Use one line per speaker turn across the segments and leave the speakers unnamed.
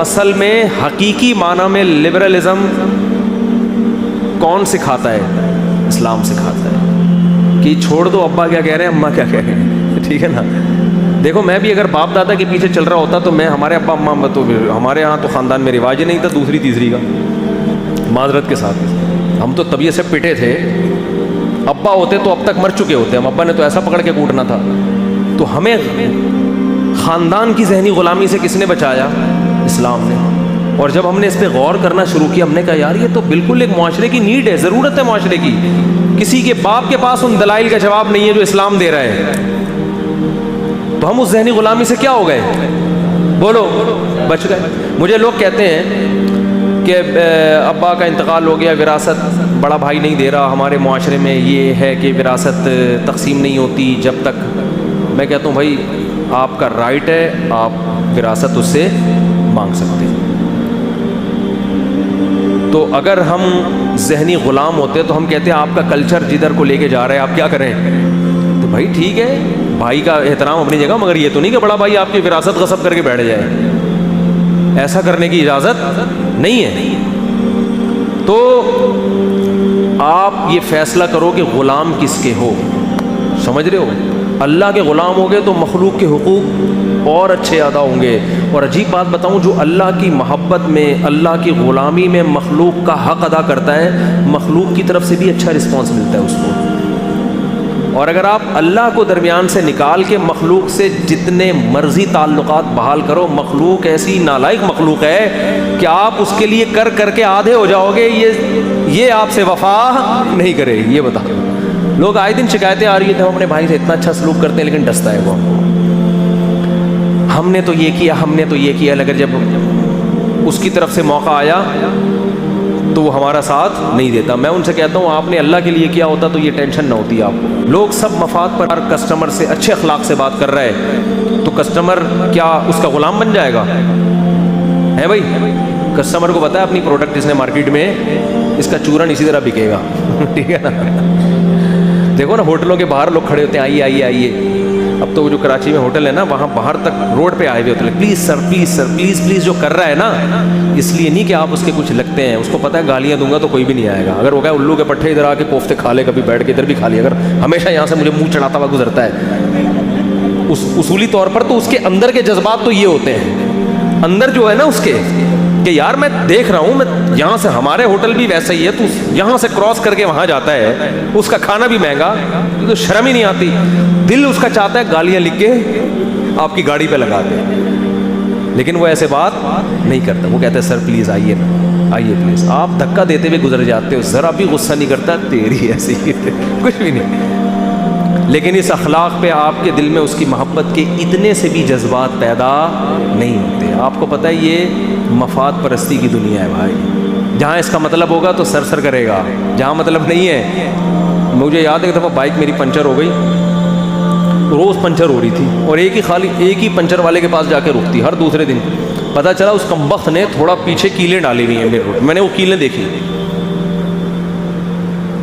اصل میں حقیقی معنی میں لبرلزم کون سکھاتا ہے؟ اسلام سکھاتا ہے کہ چھوڑ دو ابا کیا کہہ رہے ہیں، اماں کیا کہہ رہے ہیں، ٹھیک ہے نا. دیکھو میں بھی اگر باپ دادا کے پیچھے چل رہا ہوتا تو میں ہمارے ابا اماں تو ہمارے یہاں تو خاندان میں رواج ہی نہیں تھا دوسری تیسری کا، معذرت کے ساتھ. ہم تو طبیعت سے پٹے تھے. ابا ہوتے تو اب تک مر چکے ہوتے، ہم ابا نے تو ایسا پکڑ کے کوٹنا تھا. تو ہمیں خاندان کی ذہنی غلامی سے کس نے بچایا؟ اسلام نے. اور جب ہم نے اس پہ غور کرنا شروع کیا ہم نے کہا یار یہ تو بالکل ایک معاشرے کی نیڈ ہے، ضرورت ہے معاشرے کی. کسی کے باپ کے پاس ان دلائل کا جواب نہیں ہے جو اسلام دے رہا ہے، تو ہم اس ذہنی غلامی سے کیا ہو گئے؟ بولو، بچ گئے. مجھے لوگ کہتے ہیں کہ ابا کا انتقال ہو گیا، وراثت بڑا بھائی نہیں دے رہا، ہمارے معاشرے میں یہ ہے کہ وراثت تقسیم نہیں ہوتی جب تک. میں کہتا ہوں بھائی آپ کا رائٹ ہے، آپ وراثت اس سے مانگ سکتے ہیں. تو اگر ہم ذہنی غلام ہوتے تو ہم کہتے ہیں آپ کا کلچر جدھر کو لے کے جا رہا ہے آپ کیا کریں. تو بھائی ٹھیک ہے، بھائی کا احترام اپنی جگہ، مگر یہ تو نہیں کہ بڑا بھائی آپ کی وراثت غصب کر کے بیٹھ جائے. ایسا کرنے کی اجازت نہیں ہے. تو آپ یہ فیصلہ کرو کہ غلام کس کے ہو. سمجھ رہے ہو؟ اللہ کے غلام ہوگے تو مخلوق کے حقوق اور اچھے ادا ہوں گے. اور عجیب بات بتاؤں، جو اللہ کی محبت میں، اللہ کی غلامی میں مخلوق کا حق ادا کرتا ہے، مخلوق کی طرف سے بھی اچھا رسپانس ملتا ہے اس کو. اور اگر آپ اللہ کو درمیان سے نکال کے مخلوق سے جتنے مرضی تعلقات بحال کرو، مخلوق ایسی نالائق مخلوق ہے کہ آپ اس کے لیے کر کر کے آدھے ہو جاؤ گے، یہ آپ سے وفا نہیں کرے گی. یہ بتاؤ. لوگ آئے دن شکایتیں آ رہی ہیں، ہم اپنے بھائی سے اتنا اچھا سلوک کرتے ہیں لیکن ڈستا ہے وہ. ہم نے تو یہ کیا، ہم نے تو یہ کیا، لیکن جب اس کی طرف سے موقع آیا تو وہ ہمارا ساتھ نہیں دیتا. میں ان سے کہتا ہوں آپ نے اللہ کے لیے کیا ہوتا تو یہ ٹینشن نہ ہوتی آپ کو. لوگ سب مفاد پر، ہر کسٹمر سے اچھے اخلاق سے بات کر رہا ہے تو کسٹمر کیا اس کا غلام بن جائے گا؟ ہے بھائی، کسٹمر کو پتا ہے اپنی پروڈکٹ اس نے مارکیٹ میں، اس کا چورن اسی طرح بکے گا. ٹھیک ہے نا. دیکھو نا ہوٹلوں کے باہر لوگ کھڑے ہوتے ہیں، آئیے آئیے آئیے. اب تو وہ جو کراچی میں ہوٹل ہے نا وہاں باہر تک روڈ پہ آئے ہوئے ہوتے ہیں، please sir please sir please please. جو کر رہا ہے نا اس لیے نہیں کہ آپ اس کے کچھ لگتے ہیں، اس کو پتہ ہے گالیاں دوں گا تو کوئی بھی نہیں آئے گا. اگر وہ کہے الو کے پٹھے ادھر آ کے کوفتے کھا لے، کبھی بیٹھ کے ادھر بھی کھا لے، اگر ہمیشہ یہاں سے مجھے منہ چڑھاتا ہوا گزرتا ہے اصولی طور پر، تو اس کے اندر کے جذبات تو یہ ہوتے ہیں، اندر جو ہے نا اس کے کہ یار میں دیکھ رہا ہوں، میں یہاں سے، ہمارے ہوٹل بھی ویسا ہی ہے، تو یہاں سے کراس کر کے وہاں جاتا ہے، اس کا کھانا بھی مہنگا، تو شرم ہی نہیں آتی. دل اس کا چاہتا ہے گالیاں لکھ کے آپ کی گاڑی پہ لگا دے، لیکن وہ ایسے بات نہیں کرتا. وہ کہتا ہے سر پلیز آئیے نا، آئیے پلیز. آپ دھکا دیتے ہوئے گزر جاتے ہو، ذرا بھی غصہ نہیں کرتا، تیری ایسی کچھ بھی نہیں. لیکن اس اخلاق پہ آپ کے دل میں اس کی محبت کے اتنے سے بھی جذبات پیدا نہیں ہوتے. آپ کو پتہ ہے یہ مفاد پرستی کی دنیا ہے بھائی. جہاں اس کا مطلب ہوگا تو سر سر کرے گا، جہاں مطلب نہیں ہے. مجھے یاد ہے ایک دفعہ بائک میری پنچر ہو گئی، روز پنچر ہو رہی تھی، اور ایک ہی پنچر والے کے پاس جا کے رکتی ہر دوسرے دن. پتہ چلا اس کمبخت نے تھوڑا پیچھے کیلیں ڈالی ہوئی ہیں میرے روڈ. میں نے وہ کیلیں دیکھی،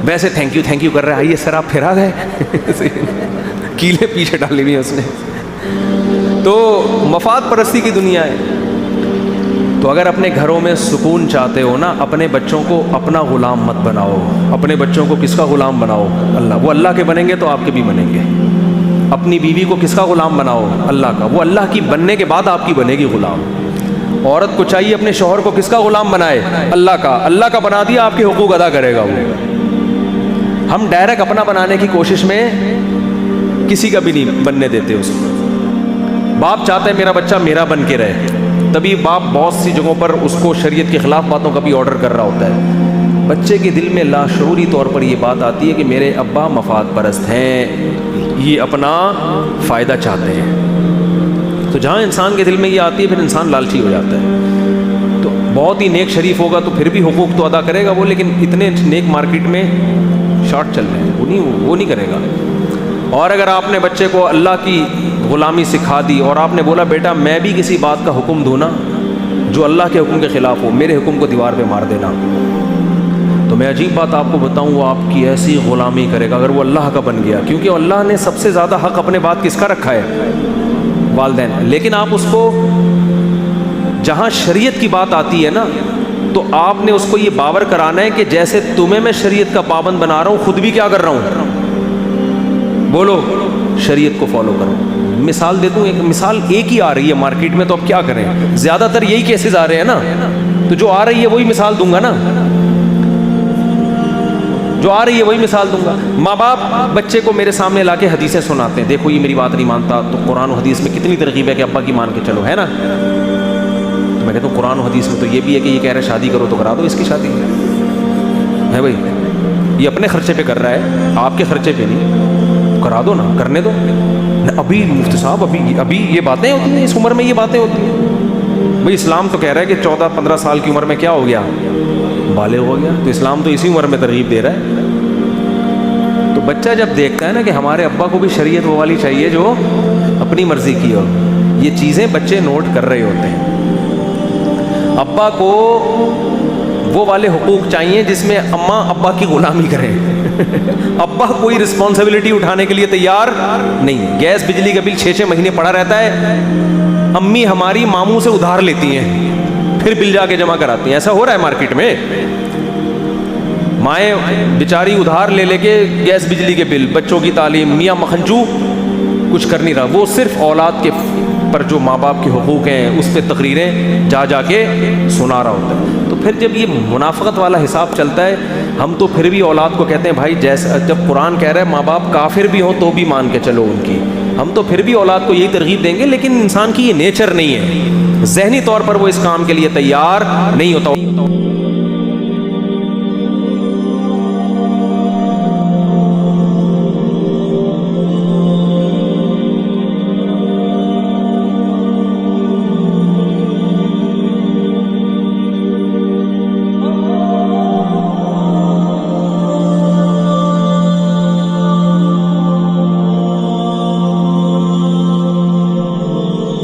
ویسے تھینک یو کر رہا ہے، آئیے سر آپ پھر آ گئے. کیلیں پیچھے ڈالی ہوئی ہیں اس نے. تو مفاد پرستی کی دنیا ہے. تو اگر اپنے گھروں میں سکون چاہتے ہو نا، اپنے بچوں کو اپنا غلام مت بناؤ. اپنے بچوں کو کس کا غلام بناؤ؟ اللہ. وہ اللہ کے بنیں گے تو آپ کے بھی بنیں گے. اپنی بیوی کو کس کا غلام بناؤ؟ اللہ کا. وہ اللہ کی بننے کے بعد آپ کی بنے گی غلام. عورت کو چاہیے اپنے شوہر کو کس کا غلام بنائے؟ اللہ کا. اللہ کا بنا دیا، آپ کے حقوق ادا کرے گا وہ. ہم ڈائریکٹ اپنا بنانے کی کوشش میں کسی کا بھی نہیں بننے دیتے اس کو. باپ چاہتا ہے میرا بچہ میرا بن کے رہے، تبھی باپ بہت سی جگہوں پر اس کو شریعت کے خلاف باتوں کا بھی آرڈر کر رہا ہوتا ہے. بچے کے دل میں لاشعوری طور پر یہ بات آتی ہے کہ میرے ابا مفاد پرست ہیں، یہ اپنا فائدہ چاہتے ہیں. تو جہاں انسان کے دل میں یہ آتی ہے پھر انسان لالچی ہو جاتا ہے. تو بہت ہی نیک شریف ہوگا تو پھر بھی حقوق تو ادا کرے گا وہ، لیکن اتنے نیک مارکیٹ میں شارٹ چل رہے ہیں وہ نہیں کرے گا. اور اگر آپ نے بچے کو اللہ کی غلامی سکھا دی اور آپ نے بولا بیٹا میں بھی کسی بات کا حکم دوں نا جو اللہ کے حکم کے خلاف ہو، میرے حکم کو دیوار پہ مار دینا، تو میں عجیب بات آپ کو بتاؤں وہ آپ کی ایسی غلامی کرے گا اگر وہ اللہ کا بن گیا. کیونکہ اللہ نے سب سے زیادہ حق اپنے بات کس کا رکھا ہے؟ والدین. لیکن آپ اس کو جہاں شریعت کی بات آتی ہے نا تو آپ نے اس کو یہ باور کرانا ہے کہ جیسے تمہیں میں شریعت کا پابند بنا رہا ہوں خود بھی کیا کر رہا ہوں، بولو شریعت کو فالو کرو. مثال دیتا ہوں، ایک مثال ایک ہی آ رہی ہے مارکیٹ میں، تو اب کیا کریں، زیادہ تر یہی کیسز آ رہے ہیں نا، تو جو آ رہی ہے وہی مثال دوں گا نا، جو آ رہی ہے وہی مثال دوں گا. ماں باپ بچے کو میرے سامنے لا کے حدیثیں سناتے ہیں، دیکھو یہ میری بات نہیں مانتا، تو قرآن و حدیث میں کتنی ترغیب ہے کہ ابا کی مان کے چلو، ہے نا. تو میں کہتا ہوں قرآن و حدیث میں تو یہ بھی ہے کہ یہ کہہ رہے شادی کرو تو کرا دو اس کی شادی ہے بھائی، یہ اپنے خرچے پہ کر رہا ہے، آپ کے خرچے پہ نہیں، کرا دو نا، کرنے دو. ابھی مفتی صاحب ابھی یہ باتیں ہوتی ہیں، اس عمر میں یہ باتیں ہوتی ہیں بھائی. اسلام تو کہہ رہا ہے کہ 14-15 سال کی عمر میں کیا ہو گیا، بالغ ہو گیا، تو اسلام تو اسی عمر میں ترغیب دے رہا ہے. تو بچہ جب دیکھتا ہے نا کہ ہمارے ابا کو بھی شریعت وہ والی چاہیے جو اپنی مرضی کی ہو، یہ چیزیں بچے نوٹ کر رہے ہوتے ہیں. ابا کو وہ والے حقوق چاہیے جس میں اماں ابا کی غلامی کریں. ابا کوئی رسپانسبلٹی اٹھانے کے لیے تیار نہیں. گیس بجلی کا بل 6-6 مہینے پڑا رہتا ہے، امی ہماری ماموں سے ادھار لیتی ہیں پھر بل جا کے جمع کراتی ہیں. ایسا ہو رہا ہے مارکیٹ میں، مائیں بیچاری ادھار لے لے کے گیس بجلی کے بل، بچوں کی تعلیم، میاں مکھنچو کچھ کر نہیں رہا، وہ صرف اولاد کے پر جو ماں باپ کے حقوق ہیں اس پہ تقریریں جا جا کے سنا رہا ہوتا ہے. تو پھر جب یہ منافقت والا حساب چلتا ہے، ہم تو پھر بھی اولاد کو کہتے ہیں بھائی جیسا جب قرآن کہہ رہا ہے ماں باپ کافر بھی ہوں تو بھی مان کے چلو ان کی، ہم تو پھر بھی اولاد کو یہی ترغیب دیں گے. لیکن انسان کی یہ نیچر نہیں ہے، ذہنی طور پر وہ اس کام کے لیے تیار نہیں ہوتا.